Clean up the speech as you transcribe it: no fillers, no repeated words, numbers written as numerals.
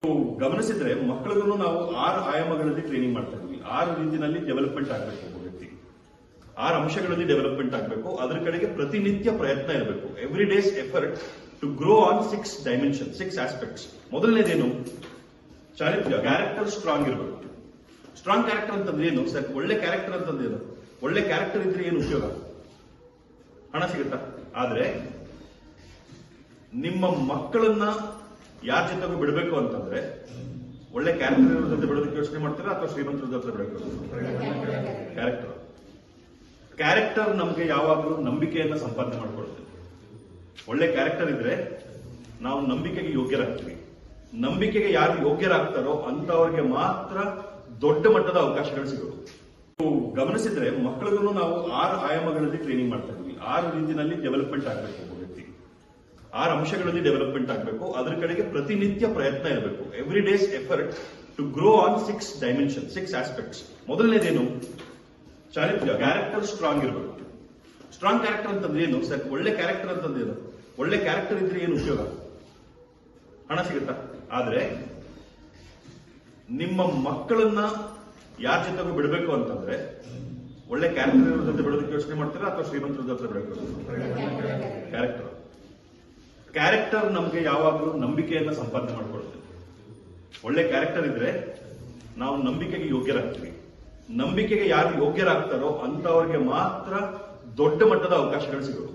ಗಮನಿಸಿದ್ರೆ ಮಕ್ಕಳಿಗೂ ನಾವು 6 ಆಯಾಮಗಳಲ್ಲಿ ಟ್ರೈನಿಂಗ್ ಮಾಡ್ತಾ ಇದ್ವಿ. 6 ರೀತಿಯಲ್ಲಿ ಡೆವಲಪ್ಮೆಂಟ್ ಆಗಬೇಕು ಒಬ್ಬ ವ್ಯಕ್ತಿ, 6 ಅಂಶಗಳಲ್ಲಿ ಡೆವಲಪ್ಮೆಂಟ್ ಆಗಬೇಕು. ಅದರ ಕಡೆಗೆ ಪ್ರತಿನಿತ್ಯ ಪ್ರಯತ್ನ ಇರಬೇಕು. Every days effort to grow on 6 dimension, 6 aspects. ಮೊದಲನೇದೇನು? ಚಾರಿತ್ರ್ಯ, ಕ್ಯಾರೆಕ್ಟರ್ ಸ್ಟ್ರಾಂಗ್ ಇರಬೇಕು. ಸ್ಟ್ರಾಂಗ್ ಕ್ಯಾರೆಕ್ಟರ್ ಅಂತಂದ್ರೆ ಏನು ಸರ್? ಒಳ್ಳೆ ಕ್ಯಾರೆಕ್ಟರ್ ಅಂತಂದ್ರೆ ಏನು? ಒಳ್ಳೆ ಕ್ಯಾರೆಕ್ಟರ್ ಇದ್ರೆ ಏನು ಉಪಯೋಗ? ಹಣ ಸಿಗುತ್ತಾ? ಆದ್ರೆ ನಿಮ್ಮ ಮಕ್ಕಳನ್ನ ಯಾರ ಜೊತೆಗೂ ಬಿಡಬೇಕು ಅಂತಂದ್ರೆ ಒಳ್ಳೆ ಕ್ಯಾರೆಕ್ಟರ್ ಇರೋ ಜೊತೆ ಬಿಡೋದಕ್ಕೆ ಯೋಚನೆ ಮಾಡ್ತೀರಾ ಅಥವಾ ಶ್ರೀಮಂತರ ಜೊತೆ ಬಿಡಬೇಕು? ಕ್ಯಾರೆಕ್ಟರ್ ನಮ್ಗೆ ಯಾವಾಗಲೂ ನಂಬಿಕೆಯನ್ನ ಸಂಪಾದನೆ ಮಾಡ್ಕೊಡುತ್ತೆ. ಒಳ್ಳೆ ಕ್ಯಾರೆಕ್ಟರ್ ಇದ್ರೆ ನಾವು ನಂಬಿಕೆಗೆ ಯೋಗ್ಯರಾಗ್ತೀವಿ. ನಂಬಿಕೆಗೆ ಯಾರು ಯೋಗ್ಯರಾಗ್ತಾರೋ ಅಂತವ್ರಿಗೆ ಮಾತ್ರ ದೊಡ್ಡ ಮಟ್ಟದ ಅವಕಾಶಗಳು ಸಿಗೋದು. ಗಮನಿಸಿದ್ರೆ ಮಕ್ಕಳಿಗೂ ನಾವು 6 ಆಯಾಮಗಳಲ್ಲಿ ಟ್ರೈನಿಂಗ್ ಮಾಡ್ತಾ ಇದ್ವಿ. 6 ರೀತಿಯಲ್ಲಿ ಡೆವಲಪ್ಮೆಂಟ್ ಆಗಬೇಕು ಒಬ್ಬ ವ್ಯಕ್ತಿ, 6 ಅಂಶಗಳಲ್ಲಿ ಡೆವಲಪ್ಮೆಂಟ್ ಆಗಬೇಕು. ಅದರ ಕಡೆಗೆ ಪ್ರತಿನಿತ್ಯ ಪ್ರಯತ್ನ ಇರಬೇಕು. Every days effort to grow on 6 dimension, 6 aspects. ಮೊದಲನೇದೇನು? ಚಾರಿತ್ರ್ಯ, ಕ್ಯಾರೆಕ್ಟರ್ ಸ್ಟ್ರಾಂಗ್ ಇರಬೇಕು. ಸ್ಟ್ರಾಂಗ್ ಕ್ಯಾರೆಕ್ಟರ್ ಅಂತಂದ್ರೆ ಏನು ಸರ್? ಒಳ್ಳೆ ಕ್ಯಾರೆಕ್ಟರ್ ಅಂತಂದ್ರೆ ಏನು? ಒಳ್ಳೆ ಕ್ಯಾರೆಕ್ಟರ್ ಇದ್ರೆ ಏನು ಉಪಯೋಗ? ಹಣ ಸಿಗುತ್ತಾ? ಆದ್ರೆ ನಿಮ್ಮ ಮಕ್ಕಳನ್ನ ಯಾರ ಜೊತೆಗೂ ಬಿಡಬೇಕು ಅಂತಂದ್ರೆ ಒಳ್ಳೆ ಕ್ಯಾರೆಕ್ಟರ್ ಇರೋ ಜೊತೆ ಬಿಡೋದಕ್ಕೆ ಯೋಚನೆ ಮಾಡ್ತೀರಾ ಅಥವಾ ಶ್ರೀಮಂತರ ಜೊತೆ ಬಿಡಬೇಕು? ಕ್ಯಾರೆಕ್ಟರ್ ನಮ್ಗೆ ಯಾವಾಗಲೂ ನಂಬಿಕೆಯನ್ನ ಸಂಪಾದನೆ ಮಾಡ್ಕೊಡುತ್ತೆ. ಒಳ್ಳೆ ಕ್ಯಾರೆಕ್ಟರ್ ಇದ್ರೆ ನಾವು ನಂಬಿಕೆಗೆ ಯೋಗ್ಯರಾಗ್ತೀವಿ. ನಂಬಿಕೆಗೆ ಯಾರು ಯೋಗ್ಯರಾಗ್ತಾರೋ ಅಂತವ್ರಿಗೆ ಮಾತ್ರ ದೊಡ್ಡ ಮಟ್ಟದ ಅವಕಾಶಗಳು ಸಿಗೋದು.